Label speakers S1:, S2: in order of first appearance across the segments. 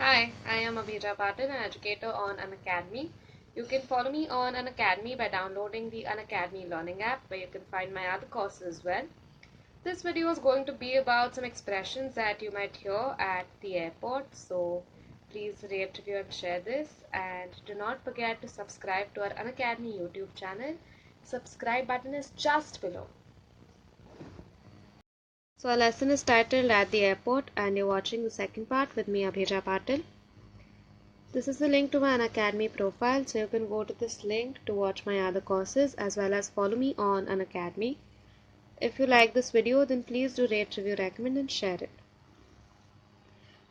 S1: Hi, I am Abhija Patil, an educator on Unacademy. You can follow me on Unacademy by downloading the Unacademy Learning app, where you can find my other courses as well. This video is going to be about some expressions that you might hear at the airport, so please rate, review, and share this. And do not forget to subscribe to our Unacademy YouTube channel. Subscribe button is just below. So our lesson is titled At the Airport, and you're watching the second part with me, Abhija Patil. This is the link to my Unacademy profile, so you can go to this link to watch my other courses as well as follow me on Unacademy. If you like this video, then please do rate, review, recommend and share it.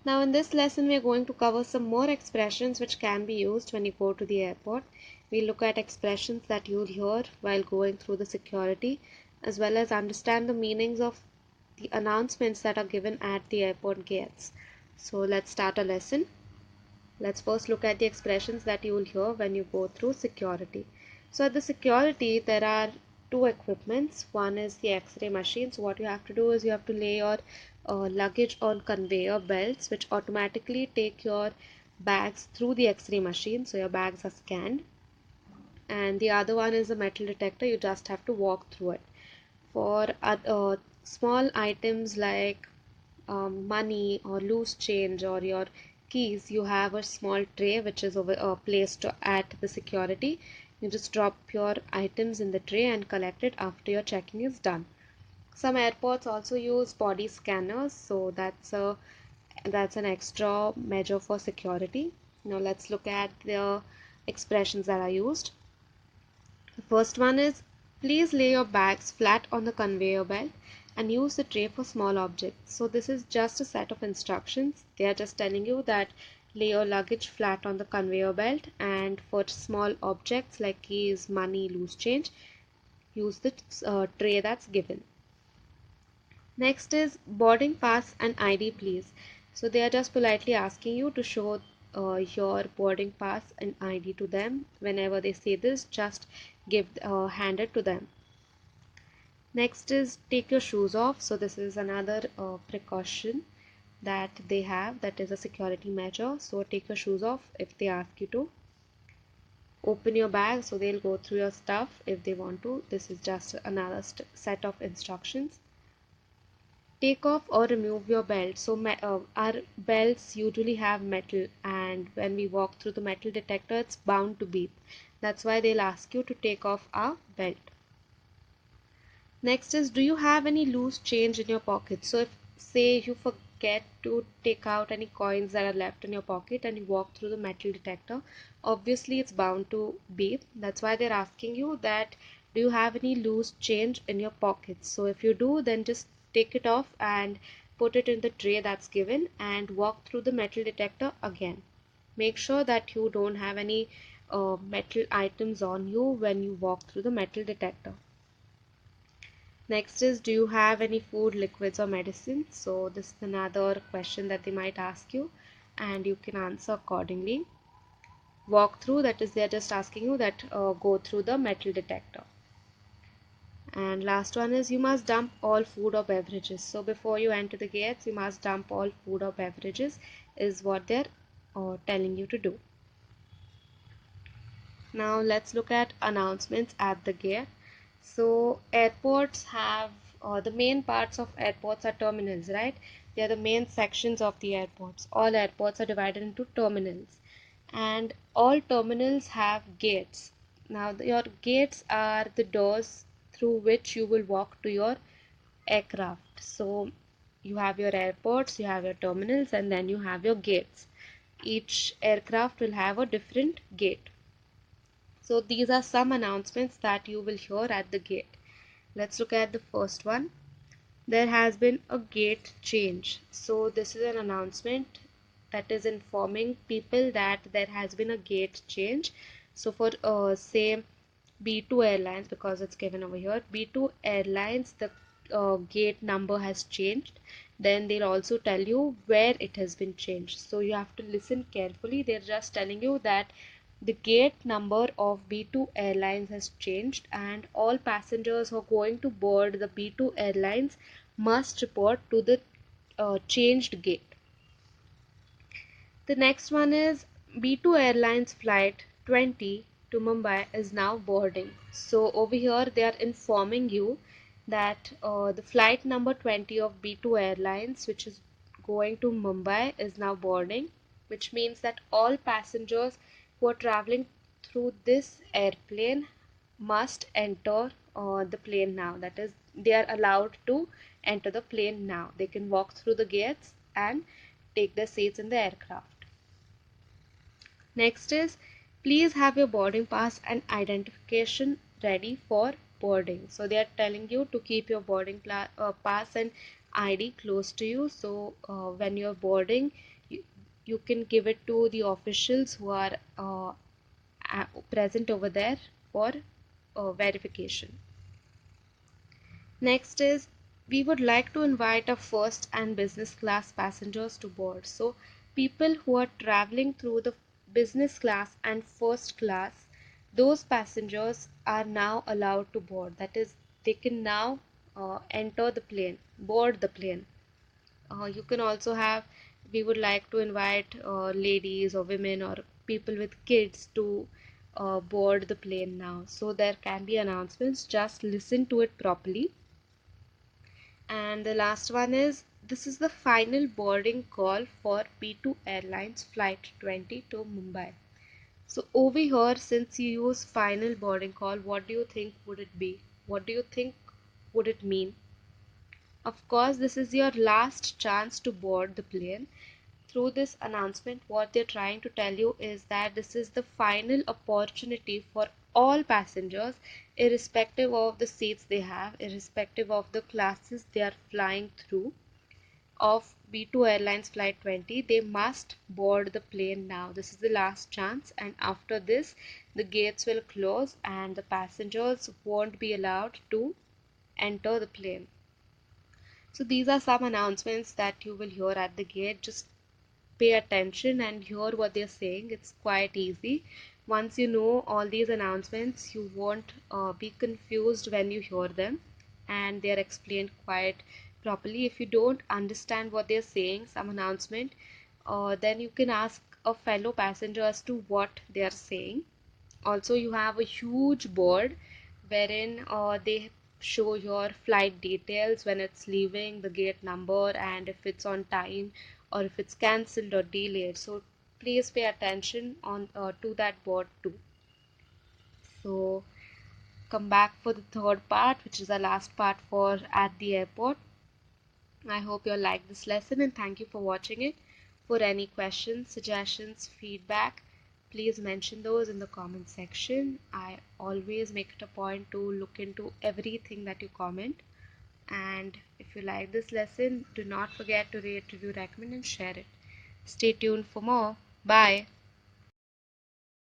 S1: Now in this lesson, we are going to cover some more expressions which can be used when you go to the airport. We'll look at expressions that you'll hear while going through the security, as well as understand the meanings of the announcements that are given at the airport gates. So let's start our lesson. Let's first look at the expressions that you will hear when you go through security. So at the security, there are two equipments. One is the X-ray machine. So what you have to do is you have to lay your luggage on conveyor belts, which automatically take your bags through the X-ray machine. So your bags are scanned. And the other one is a metal detector. You just have to walk through it. For small items like money or loose change or your keys, you have a small tray which is placed at the security. You just drop your items in the tray and collect it after your checking is done. Some airports also use body scanners, so that's an extra measure for security. Now let's look at the expressions that are used. The first one is, please lay your bags flat on the conveyor belt and use the tray for small objects. So this is just a set of instructions. They are just telling you that lay your luggage flat on the conveyor belt, and for small objects like keys, money, loose change, use the tray that's given. Next is boarding pass and ID please. So they are just politely asking you to show your boarding pass and ID to them. Whenever they say this, just hand it to them. Next is take your shoes off. So this is another precaution that they have, that is a security measure. So take your shoes off if they ask you to. Open your bag, so they'll go through your stuff if they want to. This is just another set of instructions. Take off or remove your belt. So our belts usually have metal, and when we walk through the metal detector, it's bound to beep. That's why they'll ask you to take off our belt. Next is, do you have any loose change in your pocket? So if say you forget to take out any coins that are left in your pocket and you walk through the metal detector, obviously it's bound to beep. That's why they're asking you that, do you have any loose change in your pockets? So if you do, then just take it off and put it in the tray that's given and walk through the metal detector again. Make sure that you don't have any metal items on you when you walk through the metal detector. Next is, do you have any food, liquids or medicine? So this is another question that they might ask you and you can answer accordingly. Walk through, that is, they're just asking you that go through the metal detector. And last one is, you must dump all food or beverages. So before you enter the gates, you must dump all food or beverages is what they're telling you to do. Now let's look at announcements at the gate. So airports have the main parts of airports are terminals, right? They are the main sections of the airports. All airports are divided into terminals, and all terminals have gates. Now your gates are the doors through which you will walk to your aircraft. So you have your airports, you have your terminals, and then you have your gates. Each aircraft will have a different gate. So these are some announcements that you will hear at the gate. Let's look at the first one. There has been a gate change. So this is an announcement that is informing people that there has been a gate change. So for say B2 Airlines, because it's given over here, B2 Airlines, the gate number has changed. Then they'll also tell you where it has been changed. So you have to listen carefully. They're just telling you that the gate number of B2 Airlines has changed, and all passengers who are going to board the B2 Airlines must report to the changed gate. The next one is B2 Airlines flight 20 to Mumbai is now boarding. So over here they are informing you that the flight number 20 of B2 Airlines, which is going to Mumbai, is now boarding, which means that all passengers who are traveling through this airplane must enter the plane now. That is, they are allowed to enter the plane now. They can walk through the gates and take their seats in the aircraft. Next is, please have your boarding pass and identification ready for boarding. So they are telling you to keep your boarding pass and ID close to you. So when you're boarding, you can give it to the officials who are present over there for verification. Next is, we would like to invite our first and business class passengers to board. So people who are traveling through the business class and first class, those passengers are now allowed to board. That is, they can now enter the plane, board the plane. You can also have, we would like to invite ladies or women or people with kids to board the plane now. So there can be announcements, just listen to it properly. And the last one is, this is the final boarding call for B2 Airlines flight 20 to Mumbai. So over here, since you use final boarding call, what do you think would it be? What do you think would it mean? Of course, this is your last chance to board the plane. Through this announcement, what they're trying to tell you is that this is the final opportunity for all passengers, irrespective of the seats they have, irrespective of the classes they are flying through of B2 Airlines Flight 20, they must board the plane now. This is the last chance, and after this, the gates will close and the passengers won't be allowed to enter the plane. So these are some announcements that you will hear at the gate. Just pay attention and hear what they're saying. It's quite easy. Once you know all these announcements, you won't be confused when you hear them, and they're explained quite properly. If you don't understand what they're saying, some announcement, then you can ask a fellow passenger as to what they are saying. Also, you have a huge board wherein they show your flight details, when it's leaving, the gate number, and if it's on time or if it's cancelled or delayed. So please pay attention on to that board too. So come back for the third part, which is the last part for at the airport. I hope you all like this lesson and thank you for watching it. For any questions, suggestions, feedback, please mention those in the comment section. I always make it a point to look into everything that you comment. And if you like this lesson, do not forget to rate, review, recommend, and share it. Stay tuned for more. Bye.